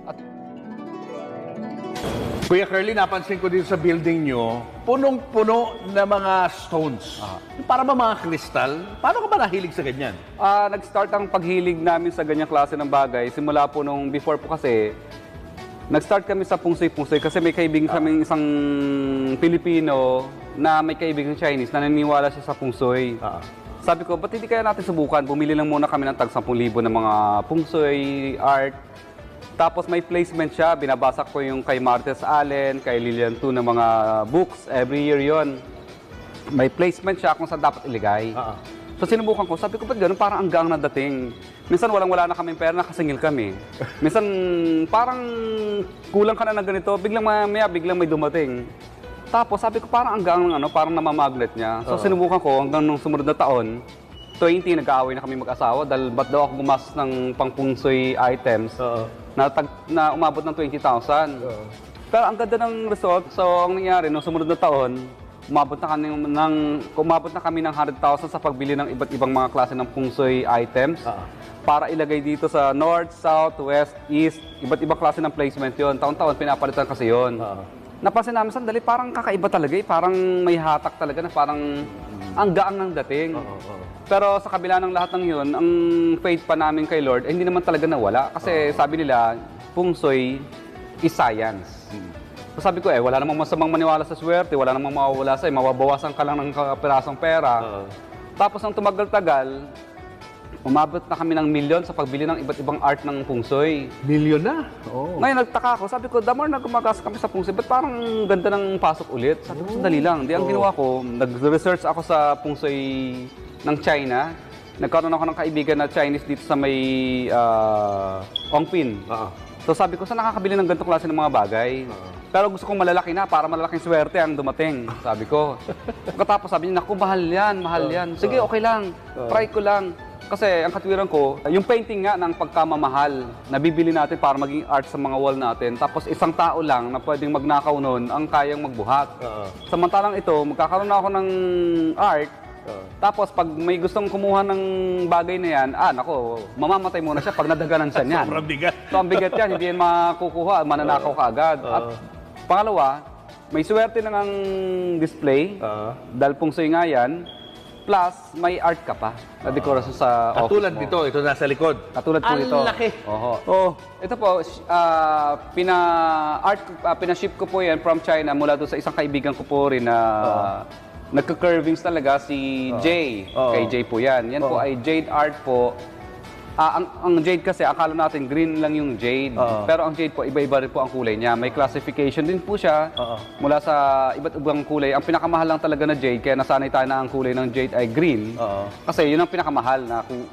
At Kuya Curly, napansin ko dito sa building nyo, punong-puno na mga stones. Para ba mga kristal? Paano ka ba nahilig sa ganyan? nag-start ang paghilig namin sa ganyang klase ng bagay. Simula po nung before po kasi, nag-start kami sa pungsoy-pungsoy kasi may kaibigan kaming isang Pilipino na may kaibigan Chinese na naniniwala siya sa pungsoy. Sabi ko, ba't hindi kaya natin subukan? Bumili lang muna kami ng tag 10,000 ng mga pungsoy, art. Tapos may placement siya, binabasa ko yung kay Martes Allen, kay Lilian Tu ng mga books, every year yon. May placement siya kung saan dapat iligay. So sinubukan ko, sabi ko, ba't gano'n? Parang ang gang na dating. Minsan walang-wala na kaming pera, nakasingil kami. Minsan parang kulang ka na ng ganito, biglang biglang may dumating. Tapos sabi ko, parang ang gang, parang namamagnet niya. So sinubukan ko hanggang nung sumunod na taon, 20, nag-aaway na kami mag-asawa dahil ba't daw ako gumastos ng pangpungsoy items na umabot ng 20,000. Pero ang ganda ng result. So, ang nangyari, nung sumunod na taon, umabot na kami ng 100,000 sa pagbili ng iba't ibang mga klase ng pungsoy items para ilagay dito sa north, south, west, east. Iba't ibang klase ng placement yon. Taon-taon, pinapalitan kasi yon. Napansin namin, sandali, parang kakaiba talaga eh. Parang may hatak talaga na parang ang gaang ng dating. Pero sa kabila ng lahat ng yun, ang faith pa namin kay Lord, hindi naman talaga nawala. Kasi sabi nila, pungsoy is science. So sabi ko, wala namang masamang maniwala sa swerte, wala namang mawawala sa'yo, mababawasan ka lang ng kapirasong pera. Tapos ang tumagal-tagal, umabot na kami ng milyon sa pagbili ng iba't ibang art ng pungsoy. Milyon na? Ngayon, nagtaka ako. Sabi ko, the more na gumagas kami sa pungsoy, ba't parang ganda ng pasok ulit? Sabi ko, sandali lang. Di, ang ginawa ko, nag-research ako sa pungsoy ng China. Nagkaroon ako ng kaibigan na Chinese dito sa may Ongpin. So sabi ko, saan nakakabili ng ganitong klase ng mga bagay? Pero gusto kong malalaki na, para malalaking swerte ang dumating. Sabi ko. Pagkatapos sabi niya, naku, mahal yan. Sige, okay lang. Try ko lang. Kasi ang katwiran ko, yung painting nga ng pagkamamahal, nabibili natin para maging art sa mga wall natin. Tapos isang tao lang na pwedeng magnakaw nun ang kayang magbuhat. Samantalang ito, magkakaroon na ako ng art. Tapos pag may gustong kumuha ng bagay na yan, nako, mamamatay muna siya pag nadaganan siya niyan. Sobrang bigat. So ang bigat yan, hindi yan makukuha, mananakaw ka agad. At pangalawa, may swerte lang ang display, dahil pungsoy nga yan. Plus, may art ka pa na dekorasyon sa office mo. Katulad nito, ito nasa likod. Katulad po ito. Ang laki. Ito po, pinaship ko po yan from China mula doon sa isang kaibigan ko po rin na nagka-curvings talaga, si Jay. Kay Jay po yan. Yan po ay jade art po. Ang jade kasi, akala natin green lang yung jade. Pero ang jade po, iba-iba rin po ang kulay niya. May classification din po siya mula sa iba't ibang kulay. Ang pinakamahal lang talaga na jade, kaya nasanay tayo na ang kulay ng jade ay green. Kasi yun ang pinakamahal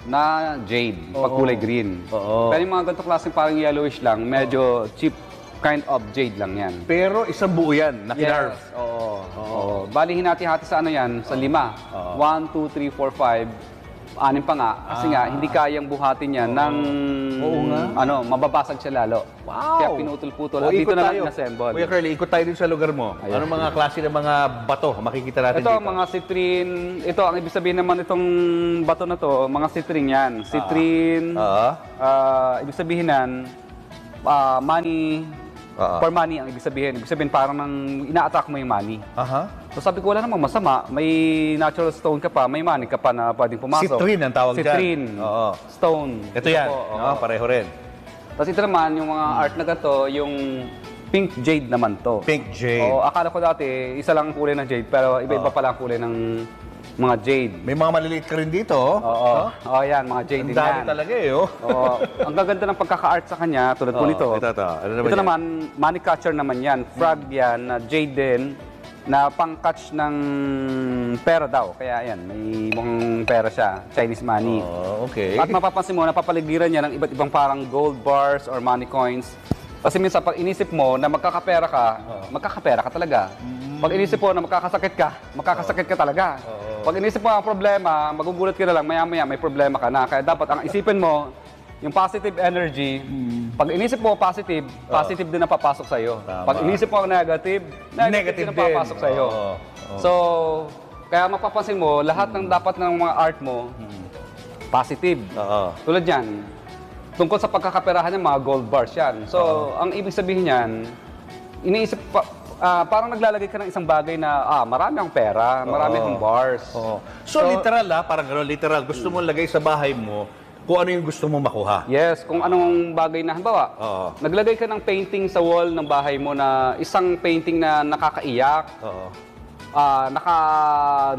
na jade, pag kulay green. Pero yung mga ganito klaseng parang yellowish lang, medyo cheap kind of jade lang yan. Pero isang buo yan, nakinarve. Yes, oo. Bali, hinati-hati sa ano yan, sa 5. 1, 2, 3, 4, 5. 6 pa nga, kasi nga, hindi kayang buhatin yan ng, mababasag siya lalo. Wow! Kaya pinutol-putol. At dito na lang inassemble. Kuya Curly, ikot tayo din sa lugar mo. Anong mga klase ng mga bato makikita natin Ito, dito? mga citrine. Ito, ang ibig sabihin naman itong bato na to, mga citrine yan. Citrine, ibig sabihin yan, money, for money ang ibig sabihin. Ibig sabihin parang ina-attract mo yung money. So sabi ko, wala namang masama. May natural stone ka pa, may money ka pa na pwedeng pumasok. Citrine ang tawag dyan. Citrine, stone. Ito yan, pareho rin. Tapos ito naman, yung mga art na ganito, yung pink jade naman to. Pink jade. Akala ko dati, isa lang ang kulay ng jade, pero iba-iba pala ang kulay ng mga jade. May mga maliliit ka rin dito. Yan, mga jade din yan. Ang dami talaga Ang gaganda ng pagkaka-art sa kanya, tulad po nito. Ito naman, money catcher naman yan. Frog yan, jade din, na pang-catch ng pera daw. Kaya yan, may mukhang pera siya, Chinese money. Okay. At mapapansin mo, napapaligiran niya ng iba't ibang parang gold bars or money coins. Kasi minsan, pag inisip mo na magkakapera ka talaga. Pag inisip mo na makakasakit ka talaga. Pag inisip mo ang problema, magugulat ka na lang, maya-maya may problema ka na. Kaya dapat ang isipin mo, yung positive energy, pag inisip mo positive, positive din ang papasok sa'yo. Pag inisip mo ang negative, negative din ang papasok sa'yo. So, kaya mapapansin mo, lahat ng dapat ng mga art mo, positive. Tulad yan, tungkol sa pagkakaperahan niya, mga gold bars yan. So, ang ibig sabihin niyan, iniisip parang naglalagay ka ng isang bagay na, marami akong pera, marami akong bars. So, literal parang gano'n, literal. Gusto mo lagay sa bahay mo kung ano yung gusto mo makuha. Yes, kung anong bagay na, halimbawa, naglagay ka ng painting sa wall ng bahay mo na isang painting na nakakaiyak,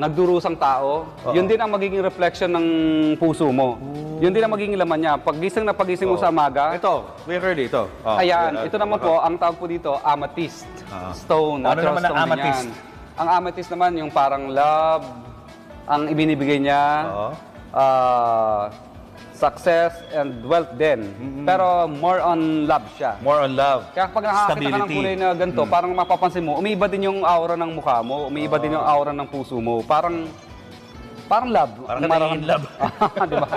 nagdurusang tao, yun din ang magiging reflection ng puso mo. Yun din ang magiging laman niya. Pagising mo sa umaga. Ito, we heard ito. Ayan, ito naman po, ang tawag po dito, amethyst stone. Ano natural naman ang stone din amethyst? yan. Ang amethyst naman, yung parang love, ang ibinibigay niya, success and wealth din. Pero more on love siya. More on love. Kaya kapag nakakita ka ng kulay na ganito, parang mapapansin mo, umiiba din yung aura ng mukha mo, umiiba din yung aura ng puso mo. Parang love. Parang in love. Di ba?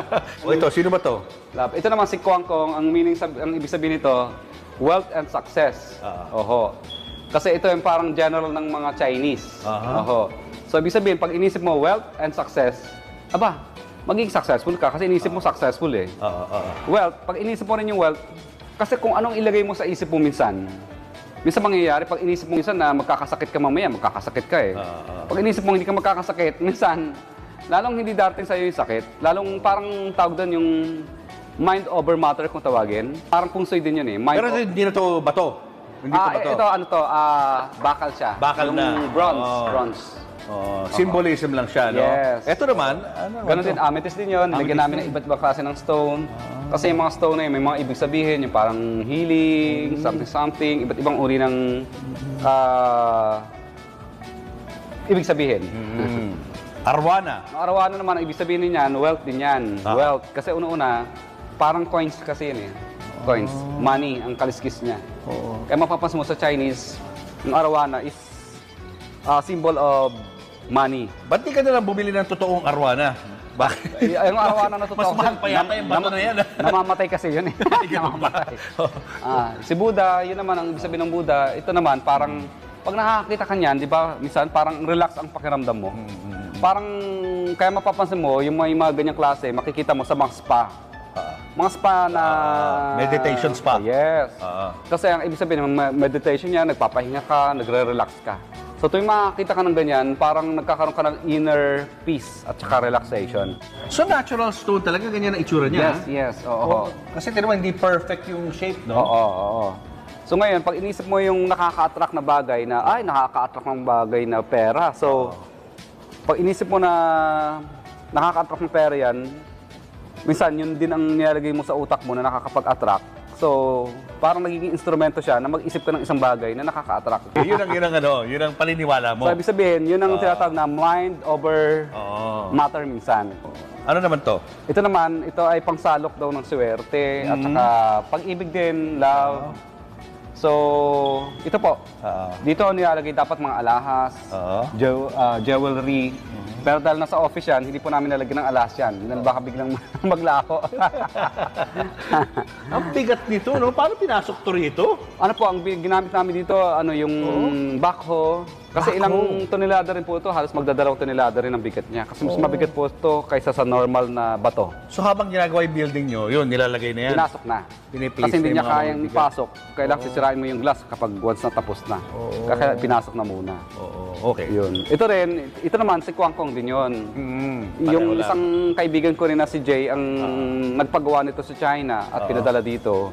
Ito, sino ba to? Love. Ito naman si Kwang Kong, ang ibig sabihin nito, wealth and success. Oho. Kasi ito yung parang general ng mga Chinese. Oho. So, ibig sabihin, pag inisip mo wealth and success, magiging successful ka kasi inisip mo successful eh. Wealth, pag inisip mo rin yung wealth, kasi kung anong ilagay mo sa isip mo minsan mangyayari, pag inisip mo minsan na magkakasakit ka mamaya, magkakasakit ka eh. Pag inisip mo hindi ka magkakasakit, minsan, lalong hindi darating sa'yo yung sakit, lalong parang tawag doon yung mind over matter kung tawagin. Parang pungsoy din yun eh. Pero hindi na to bato. Hindi to bato. Ito, bakal siya. Bakal yung na. Bronze. Symbolism lang siya, no? Yes. Ito naman, Ganon din, amethyst din yun. Nilagyan namin ng iba't ibang klase ng stone. Kasi yung mga stone na yun, may mga ibig sabihin, yung parang healing, something, iba't ibang uri ng ibig sabihin. Arwana. Ang arawana naman, ang ibig sabihin niyan, wealth din yan. Wealth. Kasi una-una, parang coins kasi yun eh. Coins. Money, ang kaliskis niya. Kaya mapapansin mo sa Chinese, yung arawana is symbol of money. Ba't di ka na lang bumili ng totoong arwana? Bakit? Yung arawana na totoo. Mas mahal pa yata yung bato na yan. Namamatay kasi yun eh. Namamatay. Si Buddha, yun naman ang ibig sabihin ng Buddha. Ito naman, parang pag nakakita ka niyan, di ba, minsan parang relax ang pakiramdam mo. Parang, kaya mapapansin mo, yung mga ganyang klase, makikita mo sa mga spa. Mga spa na... meditation spa. Yes. Kasi ang ibig sabihin ng meditation niya, nagpapahinga ka, nagre-relax ka. So tuwing makakita ka ng ganyan, parang nagkakaroon ka ng inner peace at saka relaxation. So natural stone talaga, ganyan ang itsura niya? Yes. Oo. Kasi tinaman, hindi perfect yung shape, no? Oo. So ngayon, pag inisip mo yung nakaka-attract na bagay na, nakaka-attract ng bagay na pera. So, pag inisip mo na nakaka-attract ng pera yan, minsan yun din ang nilalagay mo sa utak mo na nakakapag-attract. So, parang nagiging instrumento siya na mag-isip ka ng isang bagay na nakaka-attract. Yun ang paniniwala mo. So, ibig sabihin, yun ang tinatawag na mind over matter minsan. Ano naman to? Ito naman, ito ay pangsalok daw ng swerte at saka pag-ibig din, love. So, ito po. Dito nilalagay dapat mga alahas, jewelry. Pero dahil nasa office yan, hindi po namin nalagyan ng alahas yan. Dahil baka biglang maglaho. Ang bigat nito, no? Paano pinasok to rito? Ano po, ang ginamit namin dito, yung backhoe. Kasi ilang tonelada rin po ito, halos magdadalawang tonelada rin ang bigat niya. Kasi mas mabigat po ito kaysa sa normal na bato. So habang ginagawa yung building nyo, yun, nilalagay na yan? Pinasok na. Piniplace Kasi hindi na niya yung mga kayang mabigat. ipasok. Kailangan sisirain mo yung glass kapag once na tapos na. Kaya pinasok na muna. Okay. Yun. Ito naman, si Kwang Kong din yun. Yung isang kaibigan ko rin na si Jay, ang nagpagawa nito sa China at pinadala dito.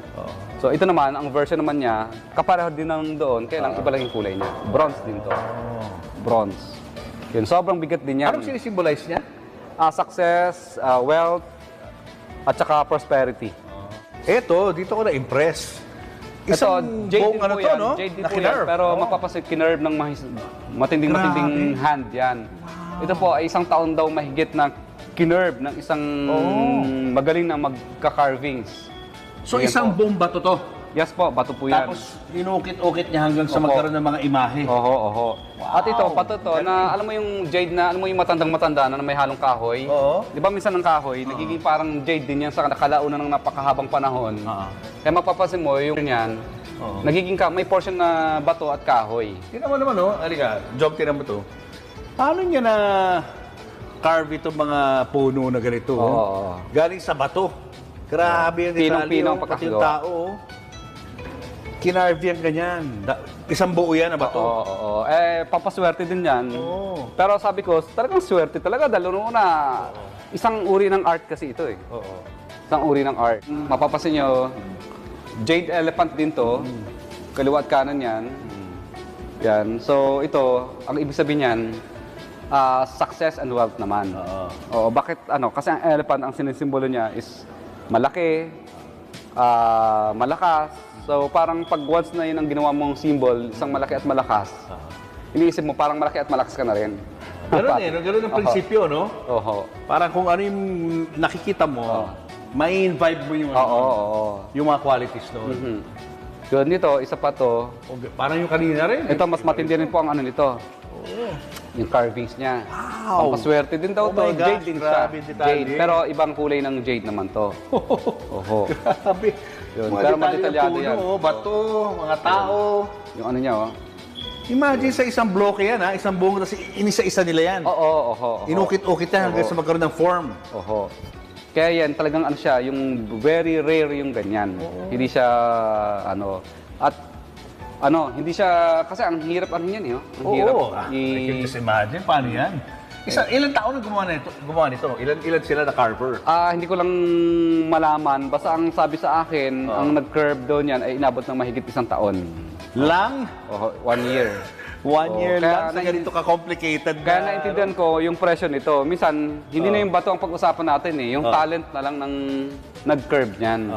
So ito naman, ang version naman niya, kapareho din ng doon, kaya lang iba lang yung kulay niya. Bronze din to. Bronze. Yun, sobrang bigat din yan. Anong sinisimbolize niya? Success, wealth, at saka prosperity. Eto, dito ko na-impress. Ito, jade din buong po yan. no? Jade din Na po yan. kinerve. Pero mapapasin, kinerve ng matinding hand yan. Ito po ay isang taon daw mahigit na kinerve ng isang magaling na magka-carvings. So Ayan isang po. buong bato to? Yes po, bato po yan. Tapos inukit-ukit niya hanggang sa Opo. magkaroon ng mga imahe. Oho. At ito, pato to, na alam mo yung jade na, alam mo yung matandang-matanda na may halong kahoy? Oo. Di ba minsan ng kahoy, nagiging parang jade din yan sa kalaunan ng napakahabang panahon. Kaya mapapansin mo, yung yan, nagiging may portion na bato at kahoy. Tingnan mo naman, no? Halika, job tingnan mo to. Paano niya na carve itong mga puno na ganito? Oo. Galing sa bato. Grabe yung detalye. Pinong-pinong Pati yung pagkakagawa. tao. Kinarve yan ganyan. Isang buo yan na ba to? Oo. Papaswerte din yan. Oo. Pero sabi ko, talagang swerte talaga. Dahil una, isang uri ng art kasi ito eh. Oo. Isang uri ng art. Mapapasin nyo, jade elephant din to. Kaliwa at kanan yan. Yan. So ito, ang ibig sabihin yan, success and wealth naman. Oo. Bakit ano? Kasi ang elephant, ang sinisimbolo niya is malaki, malakas. So parang pag once na yun ang ginawa mong symbol, isang malaki at malakas, iniisip mo parang malaki at malakas ka na rin. Ganun no? Ganun ang prinsipyo, no? Oo. Parang kung ano yung nakikita mo, may vibe mo yung, yung mga qualities doon. Yun dito, isa pa to. Parang yung kanina rin. Ito, mas matindi rin po ang ano nito. Yung carvings niya. Wow! Pampaswerte din daw Oh to. my gosh, Jade din siya. grabe detalye. Jade. Pero ibang kulay ng jade naman to. Oho. Grabe. Yun. Mga Pero detalye ng madetalyado puno, yan. bato, mga tao. Yung ano niya, oh. Imagine sa isang bloke yan, ha? Isang buong, tapos inisa-isa nila yan. Oo. Inukit-ukit yan hanggang sa magkaroon ng form. Oho. Kaya yan, talagang ano siya, yung very rare yung ganyan. Hindi siya, ano, at hindi siya, kasi ang hirap ano yan, eh, oh. Ang hirap. I can just imagine, paano yan? Ilan taon na gumawa nito? Ilan sila na carver? Hindi ko lang malaman. Basta ang sabi sa akin, ang nag-curve doon yan ay inabot ng mahigit 1 taon. Lang? 1 year. 1 year kaya lang sa ganito ka-complicated na... Kaya naintindihan ko yung presyo nito. Minsan, hindi na yung bato ang pag-usapan natin eh. Yung talent na lang ng nag-curve niyan.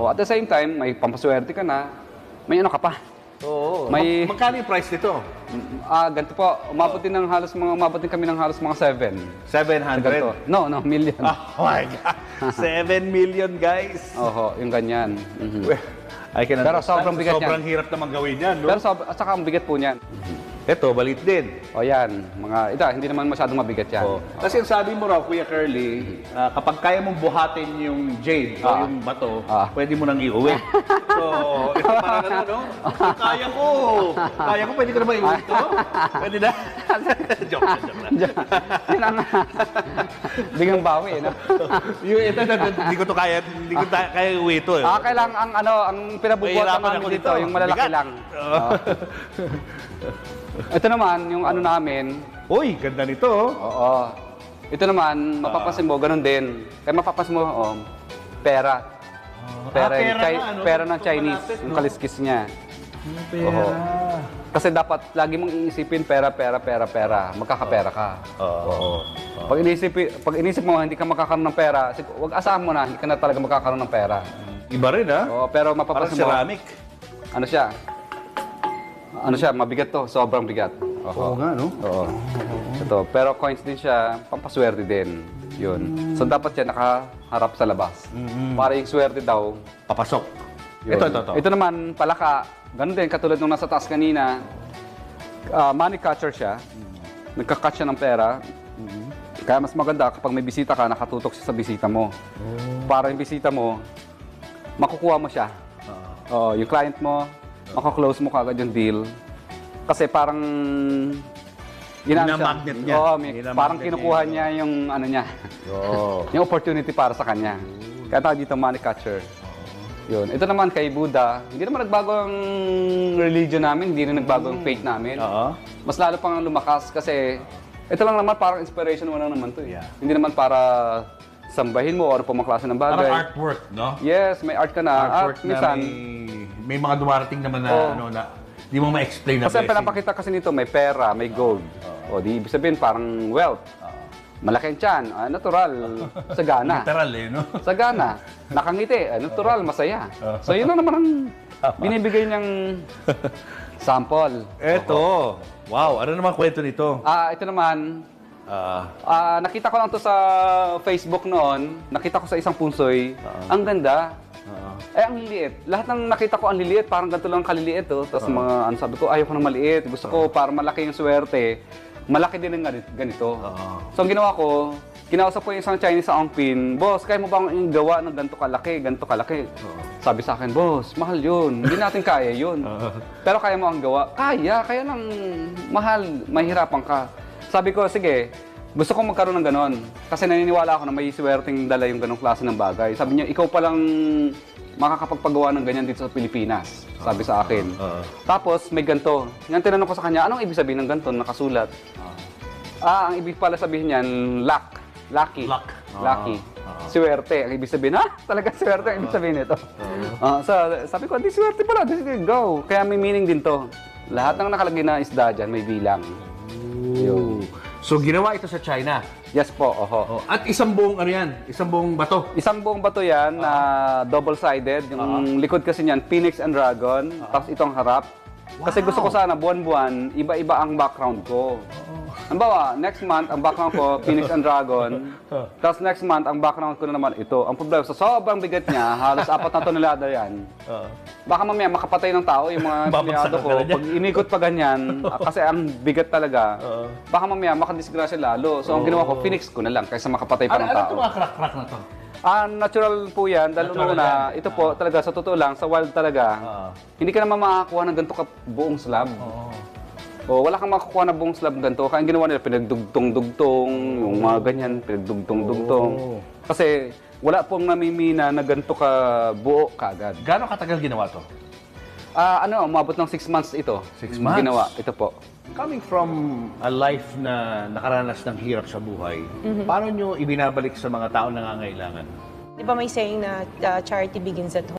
At the same time, may pampaswerte ka na. May ano ka pa. Oo. May- Magkano yung price nito? Ganito po. Umabot din kami ng halos mga 7. 700? No, million. Oh my God! 7 million, guys! Oho, yung ganyan. I can Pero understand. sobrang bigat yan. Sobrang hirap naman gawin yan, no? Pero at saka ang bigat po niyan. Ito, balit din. O yan, hindi naman masyadong mabigat yan. Kasi ang sabi mo raw, Kuya Curly, kapag kaya mong buhatin yung jade o yung bato, pwede mo nang iuwi. So, ito parang ano, no? Kaya ko, pwede ko na ba iuwi ito? Pwede na? Joke lang. Yun ang bigang bawi, eh, no? Ito, hindi ko kaya iuwi ito. Kailangan ang pinabubuhat Mahirapan namin ako dito, dito. yung malalaki Bigat. lang. Ito naman, yung ano namin, Uy, ganda nito. oo. Ito naman, mapapansin mo, ganun din. Kaya mapapansin mo, pera. Pera, pera na, ano? pera ng Ito Chinese, malapit, yung no? kaliskis niya. Pera. Oo. Kasi dapat lagi mong iisipin pera. Magkakapera ka. Oo. Pag inisip mo hindi ka makakaroon ng pera, wag asahan mo na hindi ka na talaga magkakaroon ng pera. Iba rin, ha? Oo, pero Parang mapapansin mo, ceramic. ano siya, mabigat to, sobrang bigat. Oo nga, no? Oo. Ito, pero coins din siya, pampaswerte din. Yun. So dapat siya nakaharap sa labas. Para yung swerte daw, Papasok. yun. Ito. Ito naman, palaka. Ganun din, katulad nung nasa taas kanina. Money catcher siya. Nagka-catch siya ng pera. Kaya mas maganda kapag may bisita ka, nakatutok siya sa bisita mo. Para yung bisita mo, makukuha mo siya. Yung client mo, makaklose mo kagad yung deal. Kasi parang... Ginamagnet niya. Oo, Ginamagnet parang niya kinukuha yun. niya yung ano niya. Oo. Yung opportunity para sa kanya. Kaya tawag dito money catcher. Yun. Ito naman kay Buddha, hindi naman nagbago ang religion namin, hindi rin nagbago ang faith namin. Oo. Mas lalo pang lumakas kasi ito lang naman parang inspiration mo lang naman to. Yeah. Hindi naman para sambahin mo o ano pa mga klase ng bagay. Parang artwork, no? Yes, may art ka na. Artwork At minsan, na may mga dumarating naman na, na di mo ma-explain na kasi ang pinapakita kasi nito, may pera, may gold. O di ibig sabihin parang wealth. Malaki ang tiyan, natural, sagana. Literal, no? Sagana, nakangiti, natural, masaya. So yun lang naman ang binibigay niyang sample. Eto. Wow, ano naman kwento nito? Ito naman, nakita ko lang to sa Facebook noon, nakita ko sa isang punsoy, ang ganda. Ang liliit. Lahat ng nakita ko ang liliit, parang ganito lang kaliliit. Tapos mga, sabi ko, ayaw ko ng maliit. Gusto ko, para malaki yung swerte, malaki din ng ganito. So ang ginawa ko, kinausap ko yung isang Chinese sa Ongpin, boss, kaya mo bang yung gawa ng ganito kalaki? Sabi sa akin, boss, mahal yun. Hindi natin kaya yun. Pero kaya mo ang gawa? Kaya lang mahal, mahirapan ka. Sabi ko, sige, Gusto kong magkaroon ng ganon. Kasi naniniwala ako na may swerteng dala yung ganong klase ng bagay. Sabi niya, ikaw palang makakapagpagawa ng ganyan dito sa Pilipinas. Sabi sa akin. Tapos may ganto. Ngayon tinanong ko sa kanya, anong ibig sabihin ng ganto? Nakasulat. Ang ibig pala sabihin niyan, luck. Lucky. Lucky. Swerte. Ang ibig sabihin, talaga swerte ang ibig sabihin nito. So, sabi ko, di swerte pala. Go. Kaya may meaning din to. Lahat ng nakalagay na isda dyan, may bilang. Yun. So, ginawa ito sa China. Yes po, oho. At isang buong, ano yan? Isang buong bato. Isang buong bato yan na double-sided. Yung likod kasi niyan, Phoenix and Dragon. Tapos itong harap. Kasi gusto ko sana, buwan-buwan, iba-iba ang background ko. Halimbawa, next month, ang background ko, Phoenix and Dragon. Tapos next month, ang background ko na naman ito. Ang problema, sa sobrang bigat niya, halos 4 na tonelada yan. Baka mamaya makapatay ng tao yung mga empleyado ko. Pag inikot pa ganyan, kasi ang bigat talaga, baka mamaya makadisgrasya lalo. So ang ginawa ko, Phoenix ko na lang kaysa makapatay pa ng tao. Ano itong mga crack-crack na to? Natural po yan. Dahil una, ito po talaga, sa totoo lang, sa wild talaga, hindi ka naman makakuha ng ganito ka buong slab. O wala kang makakuha ng buong slab ganito. Kaya ang ginawa nila, pinagdugtong-dugtong, yung mga ganyan, pinagdugtong-dugtong. Kasi wala pong namimina na ganito ka buo kaagad. Gano'ng katagal ginawa to? Umabot ng 6 months ito. 6 months? Ginawa, ito po. Coming from a life na nakaranas ng hirap sa buhay, paano nyo ibinabalik sa mga tao na nangangailangan? Di ba may saying na charity begins at home?